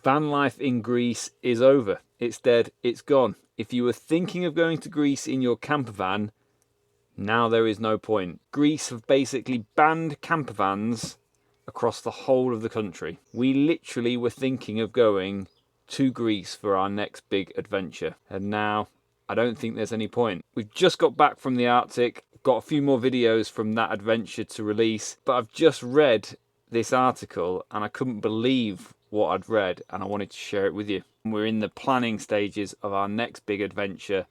Van life in Greece is over. It's dead. It's gone. If you were thinking of going to Greece in your camper van, now there is no point. Greece have basically banned campervans across the whole of the country. We literally were thinking of going to Greece for our next big adventure, and now I don't think there's any point. We've just got back from the Arctic, got a few more videos from that adventure to release, but I've just read this article and I couldn't believe what I'd read, and I wanted to share it with you. We're in the planning stages of our next big adventure,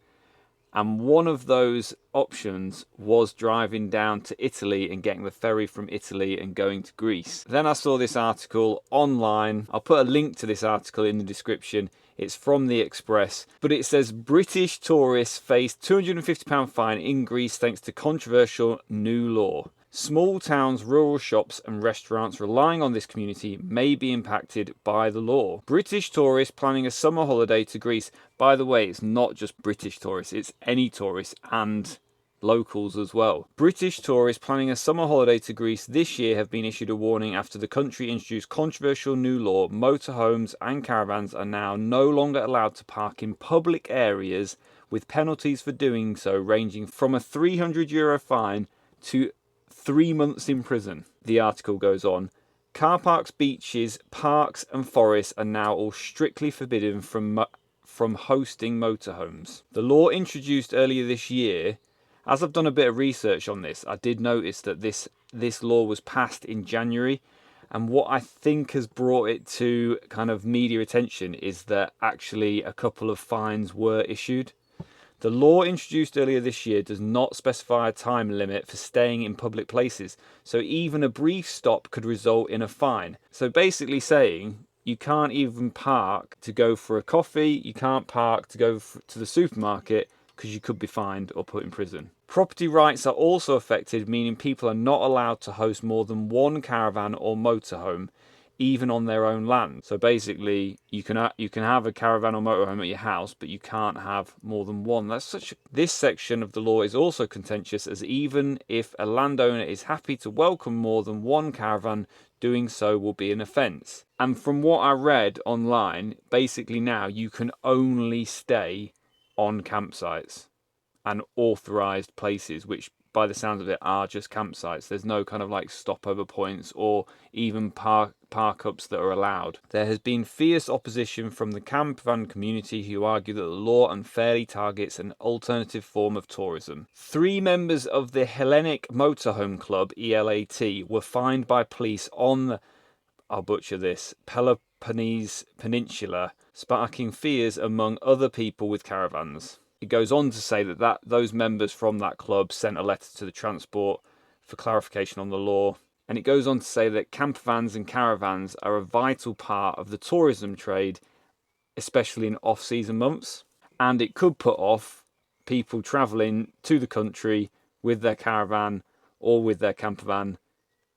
and one of those options was driving down to Italy and getting the ferry from Italy and going to Greece. Then I saw this article online. I'll put a link to this article in the description. It's from the Express, but it says British tourists face £250 fine in Greece thanks to controversial new law. Small towns, rural shops and restaurants relying on this community may be impacted by the law. British tourists planning a summer holiday to Greece. By the way, it's not just British tourists, it's any tourists and locals as well. British tourists planning a summer holiday to Greece this year have been issued a warning after the country introduced controversial new law. Motorhomes and caravans are now no longer allowed to park in public areas, with penalties for doing so ranging from a €300 fine to 3 months in prison. The article goes on. Car parks, beaches, parks and forests are now all strictly forbidden from hosting motorhomes. The law introduced earlier this year. As I've done a bit of research on this, I did notice that this law was passed in January, and what I think has brought it to kind of media attention is that actually a couple of fines were issued. The law introduced earlier this year does not specify a time limit for staying in public places, so even a brief stop could result in a fine. So basically saying you can't even park to go for a coffee, you can't park to go to the supermarket because you could be fined or put in prison. Property rights are also affected, meaning people are not allowed to host more than one caravan or motorhome, even on their own land. So basically, you can have a caravan or motorhome at your house, but you can't have more than one. This section of the law is also contentious, as even if a landowner is happy to welcome more than one caravan, doing so will be an offence. And from what I read online, basically now you can only stay on campsites and authorised places, which by the sounds of it are just campsites. There's no kind of like stopover points or even park-ups that are allowed. There has been fierce opposition from the campervan community, who argue that the law unfairly targets an alternative form of tourism. 3 members of the Hellenic Motorhome Club, ELAT, were fined by police on the, I'll butcher this, Peloponnese Peninsula, sparking fears among other people with caravans. It goes on to say that those members from that club sent a letter to the transport for clarification on the law. And it goes on to say that campervans and caravans are a vital part of the tourism trade, especially in off-season months. And it could put off people travelling to the country with their caravan or with their campervan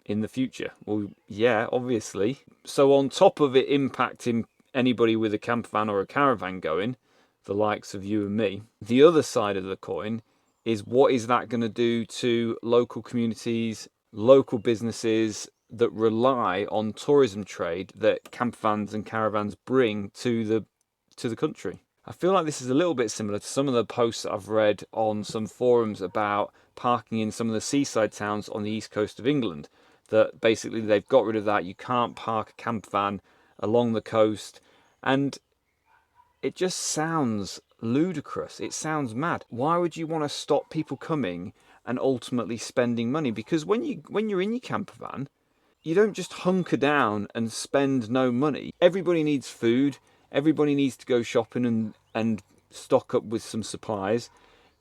in the future. Well, yeah, obviously. So on top of it impacting anybody with a campervan or a caravan going, the likes of you and me, the other side of the coin is, what is that going to do to local communities, local businesses that rely on tourism trade that campervans and caravans bring to the country? I feel like this is a little bit similar to some of the posts that I've read on some forums about parking in some of the seaside towns on the east coast of England, that basically they've got rid of that. You can't park a campervan along the coast, and it just sounds ludicrous. It sounds mad. Why would you want to stop people coming and ultimately spending money? Because when you're in your campervan, you don't just hunker down and spend no money. Everybody needs food. Everybody needs to go shopping and stock up with some supplies.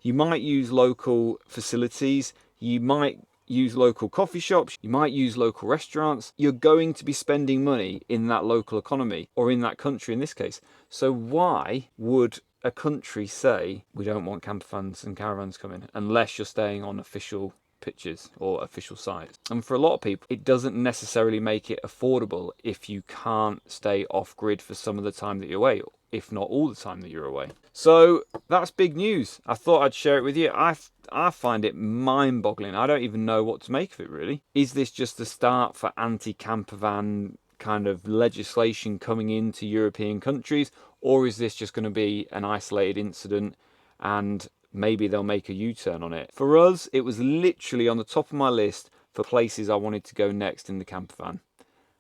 You might use local facilities. You might use local coffee shops. You might use local restaurants. You're going to be spending money in that local economy, or in that country in this case. So why would a country say, we don't want campervans and caravans coming, unless you're staying on official pitches or official sites? And for a lot of people, it doesn't necessarily make it affordable if you can't stay off grid for some of the time that you're away, if not all the time that you're away. So that's big news. I thought I'd share it with you. I find it mind-boggling. I don't even know what to make of it, really. Is this just the start for anti-campervan kind of legislation coming into European countries, or is this just going to be an isolated incident and maybe they'll make a U-turn on it? For us, it was literally on the top of my list for places I wanted to go next in the camper van.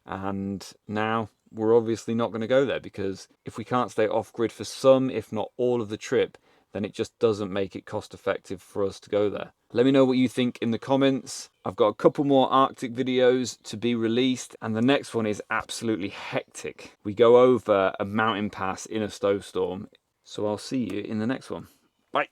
And now we're obviously not going to go there, because if we can't stay off-grid for some, if not all of the trip, then it just doesn't make it cost effective for us to go there. Let me know what you think in the comments. I've got a couple more Arctic videos to be released, and the next one is absolutely hectic. We go over a mountain pass in a snowstorm. So I'll see you in the next one. Bye.